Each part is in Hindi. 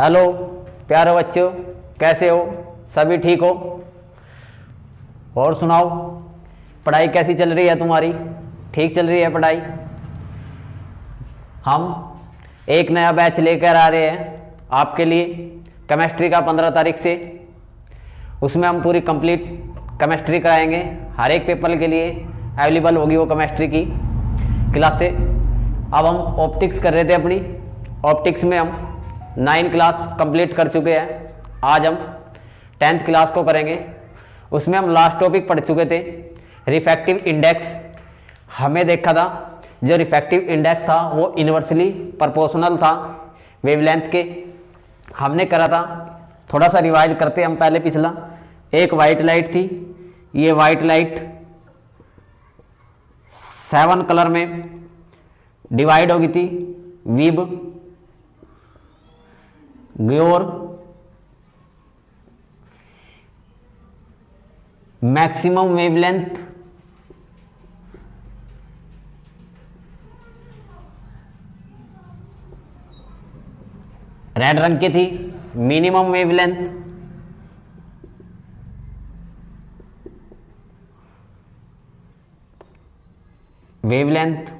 हेलो प्यारे बच्चों, कैसे हो? सभी ठीक हो? और सुनाओ, पढ़ाई कैसी चल रही है तुम्हारी? ठीक चल रही है पढ़ाई? हम एक नया बैच लेकर आ रहे हैं आपके लिए केमिस्ट्री का 15 तारीख से। उसमें हम पूरी कंप्लीट केमिस्ट्री कराएंगे। हर एक पेपर के लिए अवेलेबल होगी वो केमिस्ट्री की क्लास से। अब हम ऑप्टिक्स कर रहे थे अपनी। ऑप्टिक्स में हम 9 क्लास कंप्लीट कर चुके हैं। आज हम 10th क्लास को करेंगे। उसमें हम लास्ट टॉपिक पढ़ चुके थे रिफ्रैक्टिव इंडेक्स। हमें देखा था जो रिफ्रैक्टिव इंडेक्स था वो इन्वर्सली प्रोपोर्शनल था वेवलेंथ के। हमने करा था, थोड़ा सा रिवाइज करते हम पहले पिछला। एक वाइट लाइट थी, ये वाइट लाइट 7 कलर में डिवाइड हो गई थी। वीब, ग्योर, मैक्सिमम वेवलेंथ, रेड रंग की थी minimum wavelength, wavelength,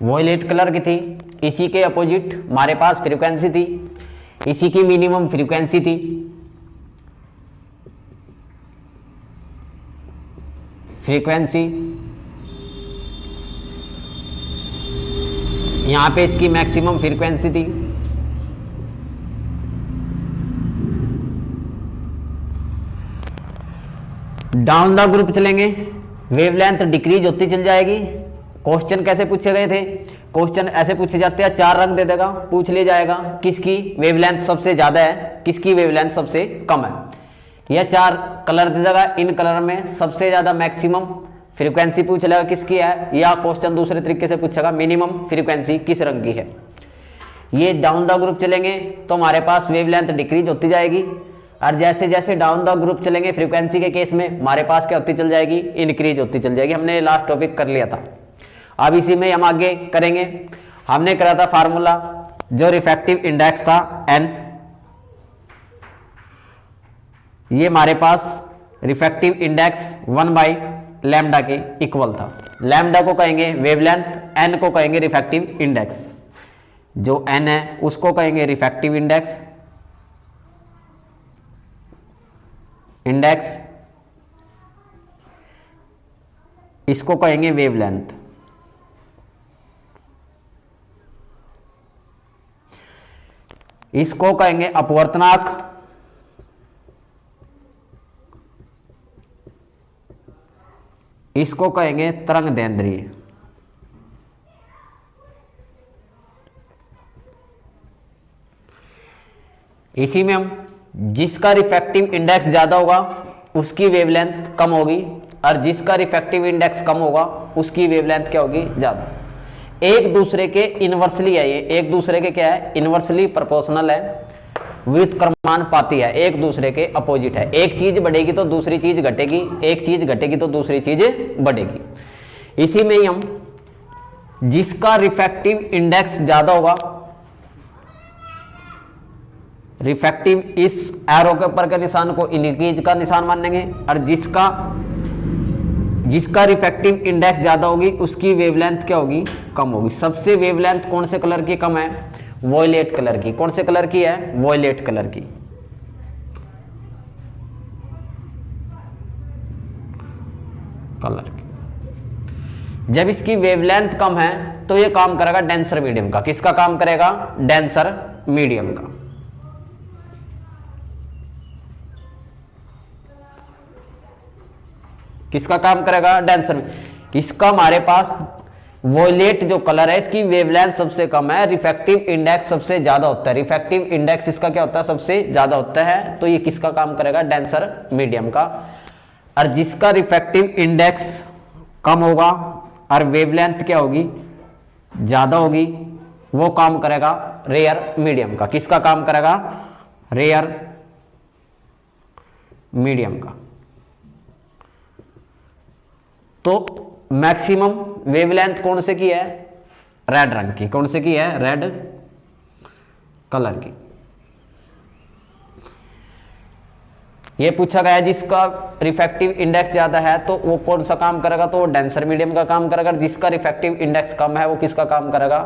violet colour की थी। इसी के अपोजिट हमारे पास फ्रीक्वेंसी थी, इसी की मिनिमम फ्रीक्वेंसी थी। फ्रीक्वेंसी यहां पे इसकी मैक्सिमम फ्रीक्वेंसी थी। डाउन द ग्रुप चलेंगे, वेवलेंथ डिक्रीज होती चल जाएगी। क्वेश्चन कैसे पूछे गए थे? क्वेश्चन ऐसे पूछे जाते हैं, 4 रंग दे देगा, पूछ लिया जाएगा किसकी वेवलेंथ सबसे ज्यादा है, किसकी वेवलेंथ सबसे कम है। यह 4 कलर दे देगा, इन कलर में सबसे ज्यादा मैक्सिमम फ्रीक्वेंसी पूछ लेगा किसकी है, या क्वेश्चन दूसरे तरीके से पूछेगा मिनिमम फ्रीक्वेंसी किस रंग की है। ये डाउन द ग्रुप चलेंगे तो हमारे पास वेवलेंथ डिक्रीज होती जाएगी, और जैसे जैसे डाउन द ग्रुप चलेंगे फ्रीक्वेंसी के केस में हमारे पास क्या होती चल जाएगी, इंक्रीज होती चल जाएगी। हमने लास्ट टॉपिक कर लिया था, अब इसी में हम आगे करेंगे। हमने करा था फार्मूला जो रिफ्रैक्टिव इंडेक्स था n, ये हमारे पास रिफ्रैक्टिव इंडेक्स 1/λ के इक्वल था। लैम्डा को कहेंगे वेवलेंथ, n को कहेंगे रिफ्रैक्टिव इंडेक्स। जो n है उसको कहेंगे रिफ्रैक्टिव इंडेक्स, इसको कहेंगे वेवलेंथ। इसको कहेंगे अपवर्तनांक, इसको कहेंगे तरंगदैर्ध्य। इसी में हम जिसका रिफ्रैक्टिव इंडेक्स ज्यादा होगा उसकी वेवलेंथ कम होगी, और जिसका रिफ्रैक्टिव इंडेक्स कम होगा उसकी वेवलेंथ क्या होगी, ज्यादा। एक दूसरे के इनवर्सली है, ये एक दूसरे के क्या है, इनवर्सली प्रोपोर्शनल है, व्युत्क्रमानुपाती है, एक दूसरे के अपोजिट है। एक चीज बढ़ेगी तो दूसरी चीज घटेगी, एक चीज घटेगी तो दूसरी चीज बढ़ेगी। इसी में ही हम जिसका रिफ्रैक्टिव इंडेक्स ज्यादा होगा, रिफ्रैक्टिव इस एरो के ऊपर के निशान को इंक्रीज का निशान मानेंगे, और जिसका रिफ्रैक्टिव इंडेक्स ज्यादा होगी उसकी वेवलेंथ क्या होगी, कम होगी। सबसे वेवलेंथ कौन से कलर की कम है, वॉयलेट कलर की। कौन से कलर की है, वॉयलेट कलर की। कलर की जब इसकी वेवलेंथ कम है तो ये काम करेगा डेंसर मीडियम का। किसका काम करेगा, डेंसर मीडियम का। किसका काम करेगा, डेंसर। इसका हमारे पास वॉयलेट जो कलर है इसकी वेवलेंथ सबसे कम है, रिफ्रैक्टिव इंडेक्स सबसे ज्यादा होता है। रिफ्रैक्टिव इंडेक्स इसका क्या होता है, सबसे ज्यादा होता है, तो ये किसका काम करेगा, डेंसर मीडियम का। और जिसका रिफ्रैक्टिव इंडेक्स कम होगा और वेवलेंथ क्या होगी, ज्यादा होगी, वो काम करेगा रेयर मीडियम का। किसका काम करेगा, रेयर मीडियम का। तो मैक्सिमम वेवलेंथ कौन से की है? रेड रंग की। कौन से की है? रेड कलर की। ये पूछा गया जिसका रिफ्रैक्टिव इंडेक्स ज्यादा है तो वो कौन सा काम करेगा? तो वो डेंसर मीडियम का काम करेगा। जिसका रिफ्रैक्टिव इंडेक्स कम है वो किसका काम करेगा?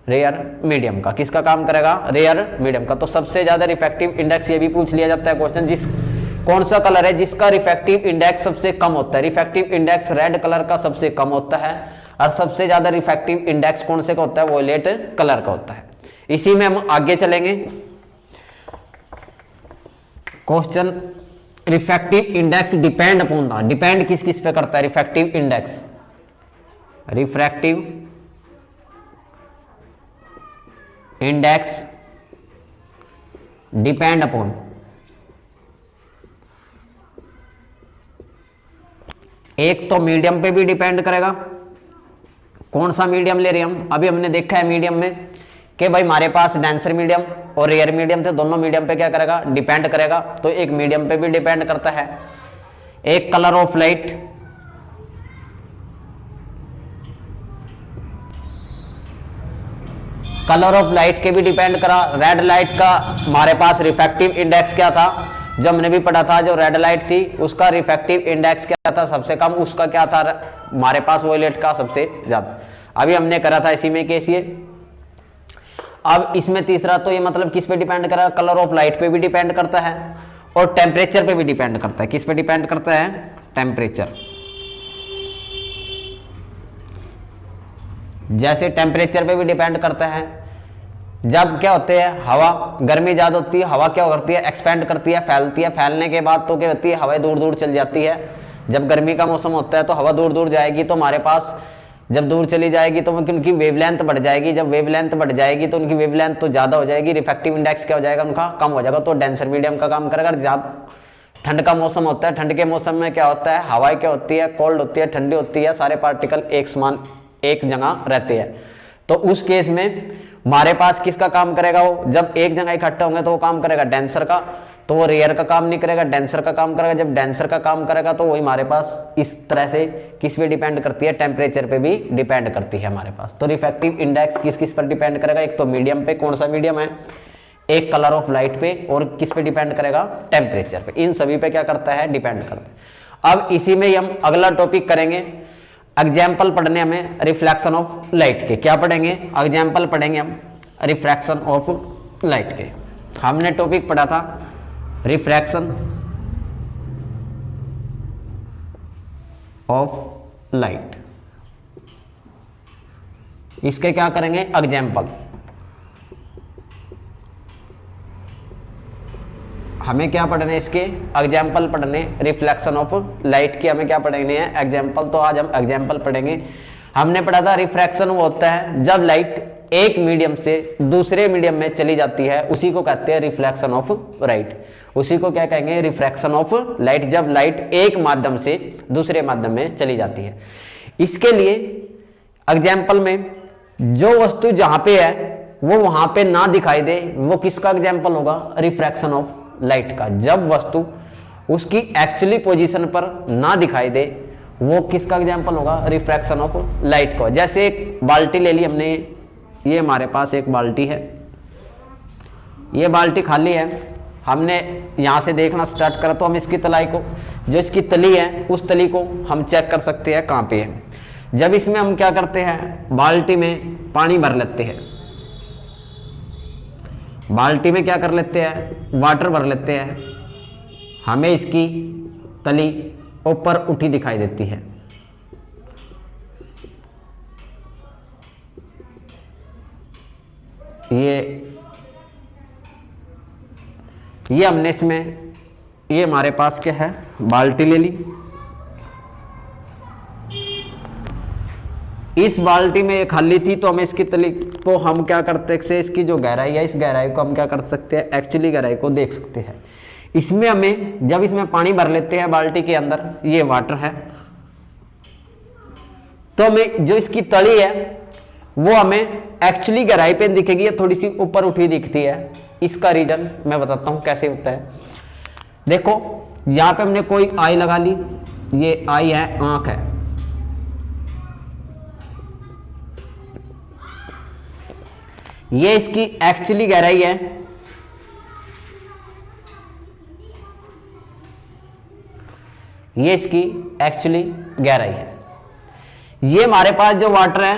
रेयर मीडियम का। किसका काम करेगा? रेयर मीडियम का। तो सबसे ज्यादा रिफ्रैक्टिव इंडेक्स, ये भी पूछ लिया जाता है क्वेश्चन, जिस कौन सा कलर है जिसका रिफ्रैक्टिव इंडेक्स सबसे कम होता है? रिफ्रैक्टिव इंडेक्स रेड कलर का सबसे कम होता है और सबसे ज्यादा रिफ्रैक्टिव इंडेक्स कौन से का होता है? वॉयलेट कलर का होता है। इसी में हम आगे चलेंगे। Question, refractive index depend upon the, depend किस किस पे करता है? Refractive index, refractive index depend upon, एक तो मीडियम पे भी डिपेंड करेगा। कौन सा मीडियम ले रहे हैं हम? अभी हमने देखा है मीडियम में कि भाई हमारे पास डेंसर मीडियम और रेयर मीडियम थे, दोनों मीडियम पे क्या करेगा? डिपेंड करेगा। तो एक मीडियम पे भी डिपेंड करता है। एक colour of light, colour of light के भी डिपेंड करा। रेड लाइट का हमारे पास रिफ्रैक्टिव इंडेक्स क्या था? जो हमने भी पढ़ा था, जो रेड लाइट थी उसका रिफ्रैक्टिव इंडेक्स क्या था? सबसे कम। उसका क्या था? हमारे पास वॉयलेट का सबसे ज्यादा। अभी हमने करा था इसी में केस ये। अब इसमें तीसरा, तो ये मतलब किस पे डिपेंड करा? कलर ऑफ लाइट पे भी डिपेंड करता है और टेम्परेचर पे भी डिपेंड करता है। किस पे डिपेंड करता है? टेम्परेचर। जैसे टेम्परेचर पे भी डिपेंड करता है। जब क्या होते हैं, हवा गर्मी ज्यादा होती है, हवा क्या करती है? एक्सपेंड करती है, फैलती है। फैलने के बाद तो क्या होती है? हवा दूर दूर चल जाती है। जब गर्मी का मौसम होता है तो हवा दूर दूर जाएगी, तो हमारे पास जब दूर चली जाएगी तो उनकी वेवलेंथ बढ़ जाएगी। जब वेवलेंथ बढ़ जाएगी तो उनकी वेवलेंथ तो ज्यादा हो जाएगी, रिफ्रैक्टिव इंडेक्स क्या हो जाएगा? उनका कम हो जाएगा। तो डेंसर मीडियम का काम करेगा। जब ठंड का मौसम होता है, ठंड के मौसम में क्या होता है? हवाएं क्या होती है? कोल्ड होती है, ठंडी होती है। सारे पार्टिकल एक समान एक जगह रहते हैं। तो उस केस में हमारे पास किसका काम करेगा? वो जब एक जगह इकट्ठा होंगे तो वो काम करेगा डेंसर का, तो वो रेयर का काम नहीं करेगा, डेंसर का काम करेगा। जब डेंसर का काम करेगा तो वही हमारे पास इस तरह से किस पे डिपेंड करती है? टेम्परेचर पे भी डिपेंड करती है हमारे पास। तो रिफ्रैक्टिव इंडेक्स किस किस पर डिपेंड करेगा? एक तो मीडियम पे, कौन सा मीडियम है? एक कलर ऑफ लाइट पे, और किस पे डिपेंड करेगा? टेम्परेचर पे। इन सभी पे क्या करता है? डिपेंड करता है। अब इसी में हम अगला टॉपिक करेंगे, एग्जाम्पल पढ़ने हमें रिफ्लेक्शन ऑफ लाइट के। क्या पढ़ेंगे? एग्जाम्पल पढ़ेंगे हम रिफ्रैक्शन ऑफ लाइट के। हमने टॉपिक पढ़ा था रिफ्रैक्शन ऑफ लाइट। इसके क्या करेंगे? एग्जाम्पल। हमें क्या पढ़ने? इसके एग्जाम्पल पढ़ने। रिफ्लेक्शन ऑफ लाइट की हमें क्या पढ़ने हैं? एग्जाम्पल। तो आज हम एग्जाम्पल पढ़ेंगे। हमने पढ़ा था रिफ्रैक्शन वो होता है जब लाइट एक मीडियम से दूसरे मीडियम में चली जाती है, उसी को कहते हैं रिफ्लेक्शन ऑफ लाइट। उसी को क्या कहेंगे? Refraction of light. जब लाइट एक माध्यम से दूसरे माध्यम में चली जाती है। इसके लिए एग्जाम्पल में जो वस्तु जहां पे है वो वहां पे ना दिखाई दे, वो किसका एग्जाम्पल होगा? रिफ्रैक्शन ऑफ लाइट का। जब वस्तु उसकी एक्चुअली पोजीशन पर ना दिखाई दे, वो किसका एग्जाम्पल होगा? रिफ्रैक्शन ऑफ लाइट का। जैसे एक बाल्टी ले ली हमने, ये हमारे पास एक बाल्टी है, ये बाल्टी खाली है। हमने यहां से देखना स्टार्ट करा तो हम इसकी तलाई को, जो इसकी तली है उस तली को हम चेक कर सकते हैं कहां पे है। जब इसमें हम क्या करते हैं? बाल्टी में पानी भर लेते हैं। बाल्टी में क्या कर लेते हैं? वाटर भर लेते हैं। हमें इसकी तली ऊपर उठी दिखाई देती है। ये हमने इसमें, ये हमारे पास क्या है? बाल्टी ले ली। इस बाल्टी में ये खाली थी तो हम इसकी तली को हम क्या करते हैं? इसकी जो गहराई है, इस गहराई को हम क्या कर सकते हैं? एक्चुअली गहराई को देख सकते हैं। इसमें हमें जब इसमें पानी भर लेते हैं बाल्टी के अंदर, ये वाटर है, तो हमें जो इसकी तली है वो हमें एक्चुअली गहराई पे दिखेगी, थोड़ी सी ऊपर उठी दिखती है। इसका रीजन मैं बताता हूं कैसे होता है। देखो यहां पे हमने कोई आई लगा ली, ये आई है, आंख है। ये इसकी एक्चुअली गहराई है, ये इसकी एक्चुअली गहराई है। ये हमारे पास जो वाटर है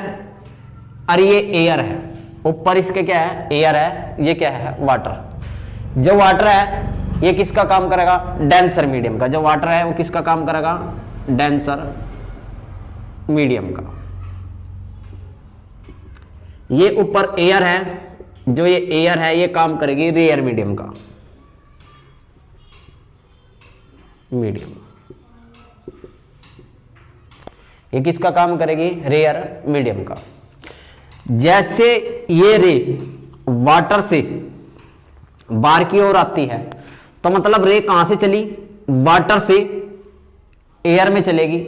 और ये एयर है, ऊपर इसके क्या है, एयर है, ये क्या है, वाटर। जो वाटर है ये किसका काम करेगा, डेंसर मीडियम का। जो वाटर है वो किसका काम करेगा, डेंसर मीडियम का। ये ऊपर एयर है, जो ये एयर है ये काम करेगी रेयर मीडियम का, मीडियम। ये किसका काम करेगी, रेयर मीडियम का। जैसे ये रे वाटर से बाहर की ओर आती है तो मतलब रे कहां से चली, वाटर से एयर में चलेगी।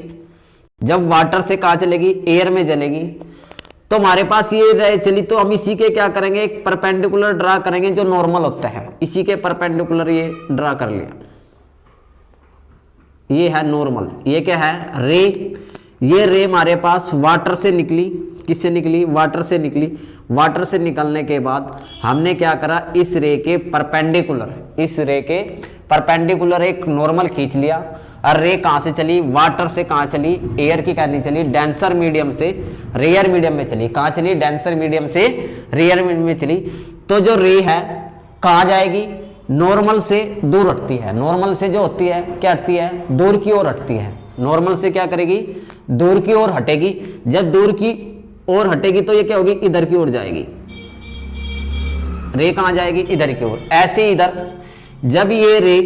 जब वाटर से कहां चलेगी, एयर में चलेगी, तो हमारे पास ये रे चली तो हम इसी के क्या करेंगे, एक परपेंडिकुलर ड्रा करेंगे जो नॉर्मल होता है। इसी के परपेंडिकुलर ये ड्रा कर लिया, ये है नॉर्मल। ये क्या है, रे। ये रे हमारे पास वाटर से निकली, किससे निकली, वाटर से निकली। वाटर से निकलने के बाद हमने क्या करा, इस रे के परपेंडिकुलर, इस रे के परपेंडिकुलर एक नॉर्मल खींच लिया। और रे कहां से चली, वाटर से कहां चली, एयर की कहनी चली, डेंसर मीडियम से रेयर मीडियम में चली। कहां चली, डेंसर मीडियम से रेयर मीडियम में चली। तो जो रे है कहां जाएगी, नॉर्मल से दूर हटती है। नॉर्मल से जो होती है क्या हटती है, दूर की ओर हटती है। नॉर्मल से क्या करेगी, दूर की ओर हटेगी। जब दूर की ओर हटेगी तो ये क्या होगी, इधर की ओर जाएगी। रे कहां जाएगी, इधर की ओर। ऐसे इधर जब ये रे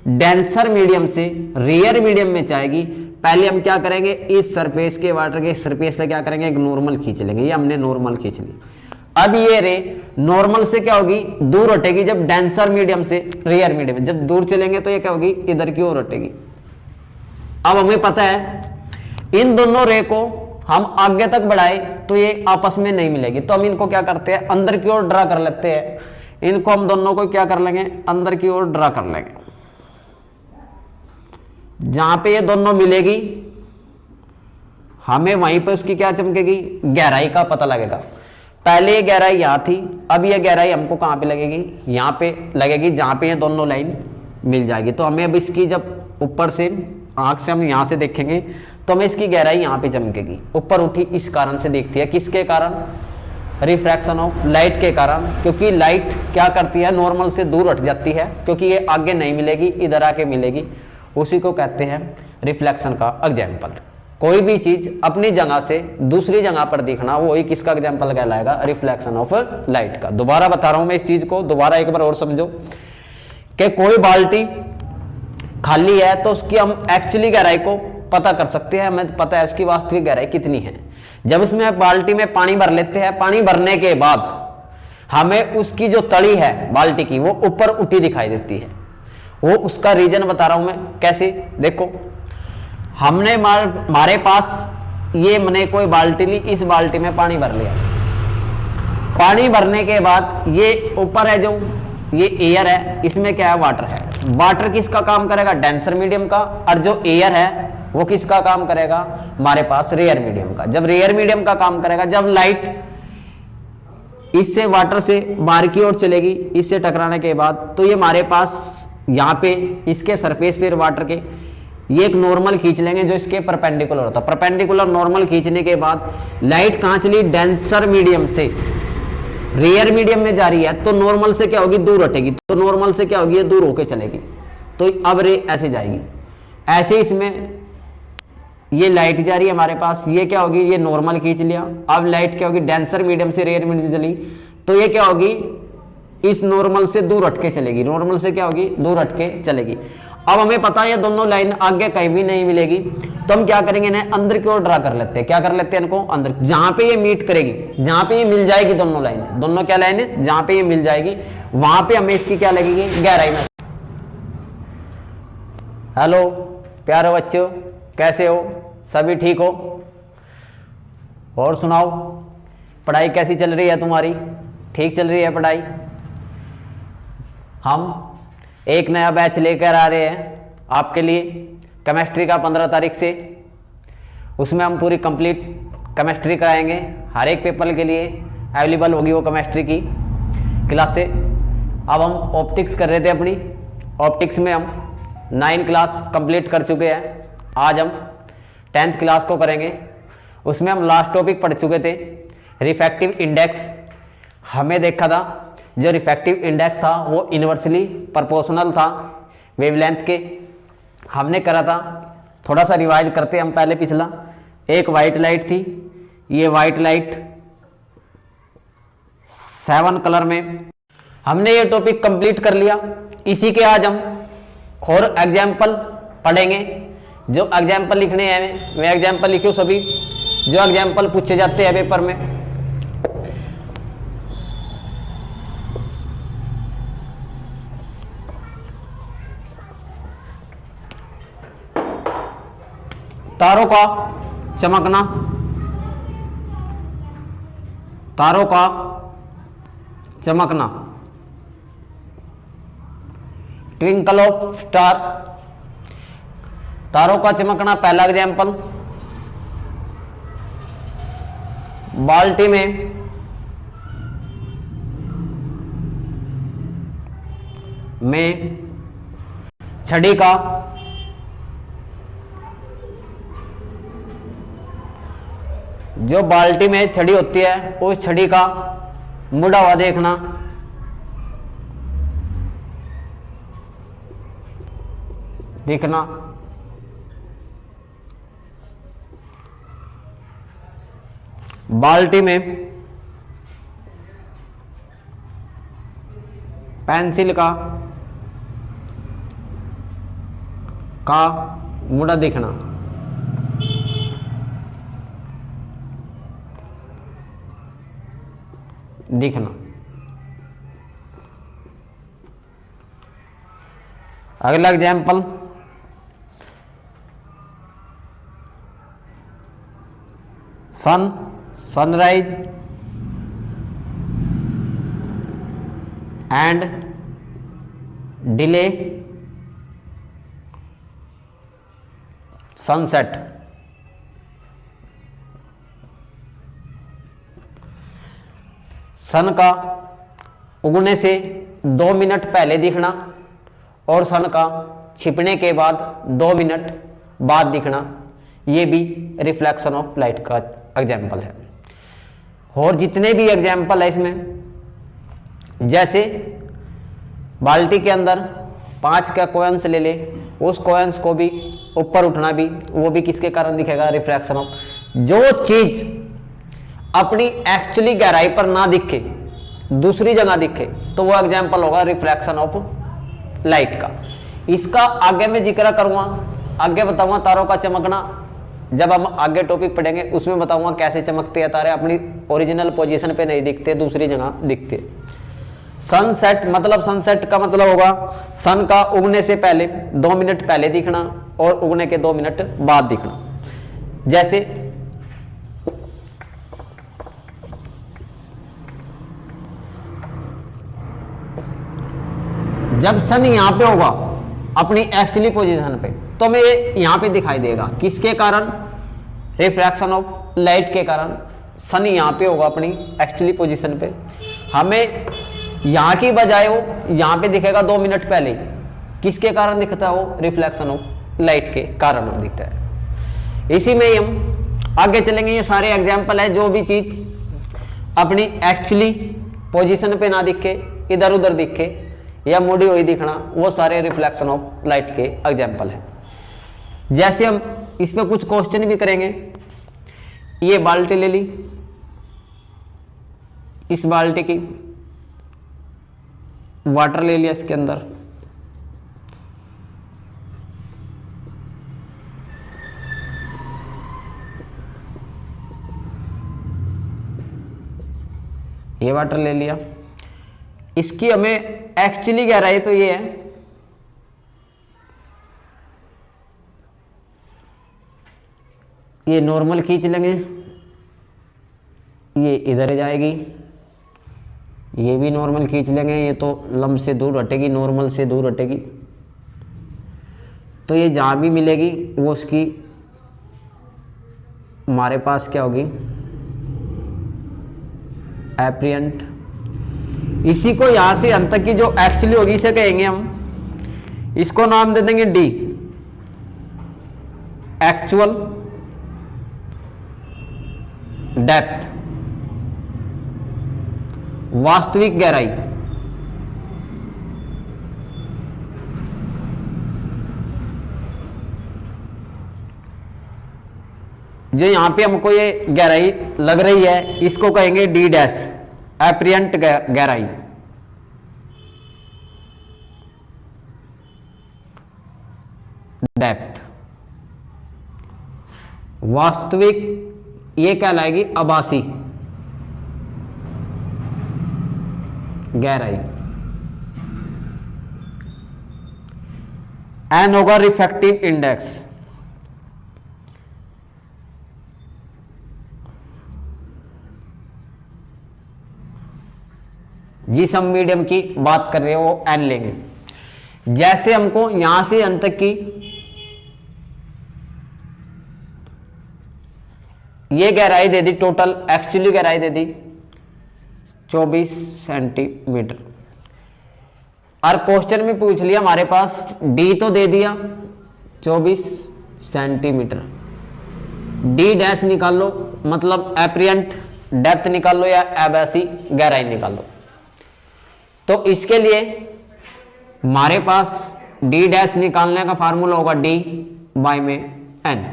डेंसर मीडियम से रेयर मीडियम में जाएगी, पहले हम क्या करेंगे, इस सरफेस के वाटर के सरफेस पे क्या करेंगे, एक नॉर्मल खींच लेंगे। ये हमने नॉर्मल खींच लिया। अब ये रे नॉर्मल से क्या होगी, दूर हटेगी। जब डेंसर मीडियम से रेयर मीडियम, जब दूर चलेंगे तो ये क्या होगी, इधर की ओर हटेगी। अब हमें पता है इन दोनों रे को हम आगे तक बढ़ाए तो ये आपस में नहीं मिलेगी, तो हम इनको क्या करते हैं, अंदर की ओर ड्रा कर लेते हैं। इनको हम दोनों को क्या कर लेंगे, अंदर की ओर ड्रा कर लेंगे। जहां पे ये दोनों मिलेगी हमें वहीं पे उसकी क्या चमकेगी, गहराई का पता लगेगा। पहले ये गहराई यहां थी, अब ये गहराई हमको कहां पे लगेगी, यहां पे लगेगी, जहां पे ये दोनों लाइन मिल जाएगी। तो हमें अब इसकी जब ऊपर से आंख से हम यहां से देखेंगे तो हमें इसकी गहराई यहां पे चमकेगी। ऊपर उठी इस कारण से दिखती है, किसके कारण, रिफ्रैक्शन ऑफ लाइट के कारण। क्योंकि लाइट क्या करती है, नॉर्मल से दूर हट जाती है, क्योंकि ये आगे नहीं मिलेगी, इधर आके मिलेगी। उसी को कहते हैं रिफ्लेक्शन का एग्जाम्पल। कोई भी चीज अपनी जगह से दूसरी जगह पर दिखना, वही किसका एग्जाम्पल कहलाएगा, रिफ्लेक्शन ऑफ लाइट का। दोबारा बता रहा हूं मैं इस चीज को, दोबारा एक बार और समझो कि कोई बाल्टी खाली है तो उसकी हम एक्चुअली गहराई को पता कर सकते हैं, हमें पता है इसकी वास्तविक गहराई कितनी है। जब उसमें बाल्टी में पानी भर लेते हैं, पानी भरने के बाद हमें उसकी जो तली है बाल्टी की वो ऊपर उठी दिखाई देती है। वो उसका रीजन बता रहा हूं मैं, कैसे, देखो हमने हमारे पास ये मैंने कोई बाल्टी ली, इस बाल्टी में पानी भर लिया। पानी भरने के बाद ये ऊपर है जो ये एयर है, इसमें क्या है, वाटर है। वाटर किसका काम करेगा, डेंसर मीडियम का। और जो एयर है वो किसका काम करेगा, हमारे पास रेयर मीडियम का। जब रेयर मीडियम का काम करेगा, जब लाइट इससे वाटर से बाहर की ओर चलेगी, इससे टकराने के बाद, तो ये हमारे पास यहाँ पे इसके सरफेस पे वाटर के ये एक नॉर्मल खींच लेंगे जो इसके परपेंडिकुलर होता है। परपेंडिकुलर नॉर्मल खींचने के बाद लाइट कहां चली, डेंसर मीडियम से रेयर मीडियम में जा रही है, तो नॉर्मल से क्या होगी, दूर हटेगी। तो नॉर्मल से क्या होगी, ये दूर होके चलेगी। तो अब रे ऐसे जाएगी, ऐसे इसमें ये लाइट जा रही है हमारे पास, ये क्या होगी, ये नॉर्मल खींच लिया। अब लाइट क्या होगी, डेंसर मीडियम से रेयर मीडियम चली, तो ये क्या होगी, इस नॉर्मल से दूर हटके चलेगी। नॉर्मल से क्या होगी, दूर हटके चलेगी। अब हमें पता है ये दोनों लाइन आगे कहीं भी नहीं मिलेगी, तो हम क्या करेंगे, इन्हें अंदर की ओर ड्रा कर लेते हैं। क्या कर लेते हैं, इनको अंदर, जहां पे ये मीट करेगी, जहां पे ये मिल जाएगी, दोनों लाइन, दोनों क्या लाइन है, जहां पे ये मिल जाएगी वहां पे हमें इसकी क्या लगेगी, गहराई में। हेलो प्यारे बच्चों, कैसे हो, सभी ठीक हो, और सुनाओ पढ़ाई कैसी चल रही है तुम्हारी, ठीक चल रही है पढ़ाई। हम एक नया बैच लेकर आ रहे हैं आपके लिए केमिस्ट्री का 15 तारीख से। उसमें हम पूरी कंप्लीट केमिस्ट्री कराएंगे हर एक पेपर के लिए। अवेलेबल होगी वो केमिस्ट्री की क्लास से। अब हम ऑप्टिक्स कर रहे थे अपनी, ऑप्टिक्स में हम 9 क्लास कंप्लीट कर चुके हैं। आज हम 10th क्लास को करेंगे। उसमें हम लास्ट टॉपिक पढ़ चुके थे रिफ्रैक्टिव इंडेक्स। हमें देखा था जो रिफ्रैक्टिव इंडेक्स था वो इन्वर्सली प्रोपोर्शनल था वेवलेंथ के। हमने करा था, थोड़ा सा रिवाइज करते हम पहले पिछला। एक वाइट लाइट थी, ये वाइट लाइट 7 कलर में हमने ये टॉपिक कंप्लीट कर लिया। इसी के आज हम और एग्जाम्पल पढ़ेंगे। जो एग्जाम्पल लिखने हैं वे एग्जाम्पल लिखो सभी, जो एग्जाम्पल पूछे जाते हैं पेपर में। तारों का चमकना, तारों का चमकना, ट्विंकल ऑफ स्टार, तारों का चमकना। पहला एग्जाम्पल, बाल्टी में छड़ी का जो बाल्टी में छड़ी होती है उस छड़ी का मुड़ा हुआ देखना, दिखना। बाल्टी में पेंसिल का मुड़ा दिखना। अगला example, sunrise and delay sunset. Sun का उगने से 2 मिनट पहले दिखना और सन का छिपने के बाद 2 मिनट बाद दिखना, ये भी रिफ्लेक्शन ऑफ लाइट का एग्जाम्पल है। और जितने भी एग्जाम्पल है इसमें, जैसे बाल्टी के अंदर 5 का कॉइन्स ले ले, उस कॉइन्स को भी ऊपर उठना भी, वो भी किसके कारण दिखेगा? Refraction of. जो चीज अपनी एक्चुअली गहराई पर ना दिखे, दूसरी जगह दिखे, तो वो एग्जाम्पल होगा रिफ्रैक्शन ऑफ लाइट का। इसका आगे मैं जिक्र करूंगा, आगे बताऊंगा तारों का चमकना। जब हम आगे टॉपिक पढ़ेंगे उसमें बताऊंगा कैसे चमकते हैं तारे, अपनी ओरिजिनल पोजीशन पे नहीं दिखते, दूसरी जगह दिखते। सनसेट मतलब, सनसेट का मतलब होगा सन का उगने से पहले 2 मिनट पहले दिखना और उगने के 2 मिनट बाद दिखना। जैसे जब सन यहां पे होगा अपनी एक्चुअली पोजीशन पे, तो हमें यहां पे दिखाई देगा। किसके कारण? रिफ्रैक्शन ऑफ लाइट के कारण। सन यहां पे होगा अपनी एक्चुअली पोजीशन पे, हमें यहां की बजाय वो यहां पे दिखेगा 2 मिनट पहले। किसके कारण दिखता है वो? रिफ्लेक्शन ऑफ लाइट के कारण वो दिखता है। इसी में हम आगे चलेंगे। ये सारे एग्जाम्पल है, जो भी चीज अपनी एक्चुअली पोजीशन पे ना दिखे, इधर उधर दिखे या मुड़ी हुई दिखना, वो सारे रिफ्लेक्शन ऑफ लाइट के एग्जाम्पल है। जैसे हम इस पे कुछ क्वेश्चन भी करेंगे। ये बाल्टी ले ली, इस बाल्टी की वाटर ले लिया, इसके अंदर ये वाटर ले लिया। इसकी हमें एक्चुअली गहराई तो ये है, ये नॉर्मल खींच लेंगे, ये इधर जाएगी, ये भी नॉर्मल खींच लेंगे, ये तो लंब से दूर हटेगी, नॉर्मल से दूर हटेगी। तो ये जहां भी मिलेगी वो उसकी हमारे पास क्या होगी? एप्रियंट। इसी को यहां से अंत तक की जो एक्चुअली होगी इसे कहेंगे हम, इसको नाम दे देंगे डी, एक्चुअल डेप्थ, वास्तविक गहराई। जो यहां पे हमको ये गहराई लग रही है इसको कहेंगे डी डैश, एप्रियंट गहराई। डेप्थ, वास्तविक ये कहलाएगी आभासी गहराई। एन होगा रिफ्रैक्टिव इंडेक्स। जिस हम मीडियम की बात कर रहे हो वो एन लेंगे। जैसे हमको यहां से अंत तक की ये गहराई दे दी, टोटल एक्चुअली गहराई दे दी 24 सेंटीमीटर। और क्वेश्चन में पूछ लिया हमारे पास डी तो दे दिया 24 सेंटीमीटर, डी डैश निकाल लो, मतलब एप्रियंट डेप्थ निकाल लो या आभासी गहराई निकाल लो। तो इसके लिए हमारे पास डी डैश निकालने का फार्मूला होगा डी बाय में एन।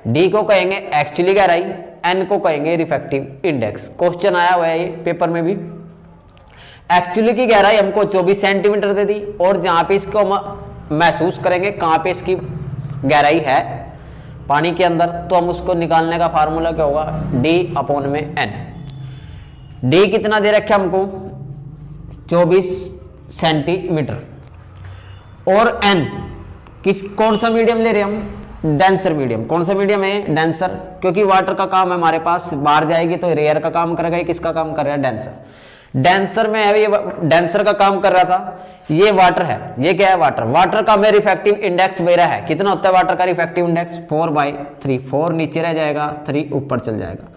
डी को कहेंगे एक्चुअली गहराई, एन को कहेंगे रिफ्रैक्टिव इंडेक्स। क्वेश्चन आया हुआ है ये पेपर में भी। एक्चुअली की गहराई हमको 24 सेंटीमीटर दे दी और जहां पे इसको हम महसूस करेंगे कहां पे इसकी गहराई है पानी के अंदर, तो हम उसको निकालने का फार्मूला क्या होगा, डी अपॉन में एन। डी कितना दे रखा हमको 24 सेंटीमीटर और एन किस कौन सा मीडियम ले रहे हम, डेंसर मीडियम। कौन सा मीडियम है, डेंसर, क्योंकि वाटर का काम है हमारे पास, बाहर जाएगी तो रेयर का काम करेगा, किसका काम कर रहा है, डेंसर। डेंसर में है, ये डेंसर का काम कर रहा था, ये वाटर है, ये क्या है, वाटर। वाटर का में रिफ्रैक्टिव इंडेक्स मेरा है, कितना होता है वाटर का रिफ्रैक्टिव इंडेक्स 4/3, 4 नीचे रह जाएगा, 3 ऊपर चल जाएगा,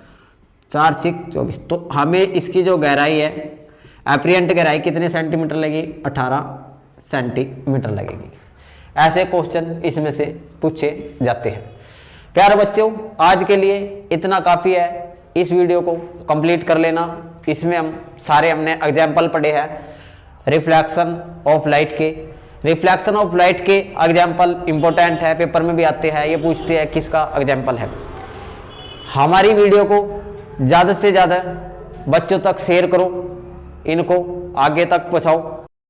4 6 24। तो हमें इसकी जो गहराई है एप्रियंट गहराई कितने सेंटीमीटर लगेगी, 18 सेंटीमीटर लगेगी। ऐसे क्वेश्चन इसमें से पूछे जाते हैं। प्यारे बच्चों, आज के लिए इतना काफी है, इस वीडियो को कंप्लीट कर लेना। इसमें हम सारे हमने एग्जाम्पल पढ़े हैं रिफ्लेक्शन ऑफ लाइट के। रिफ्लेक्शन ऑफ लाइट के एग्जाम्पल इंपॉर्टेंट है, पेपर में भी आते हैं, ये पूछते हैं किसका एग्जाम्पल है। हमारी वीडियो को ज़्यादा से ज़्यादा बच्चों तक शेयर करो, इनको आगे तक पहुँचाओ।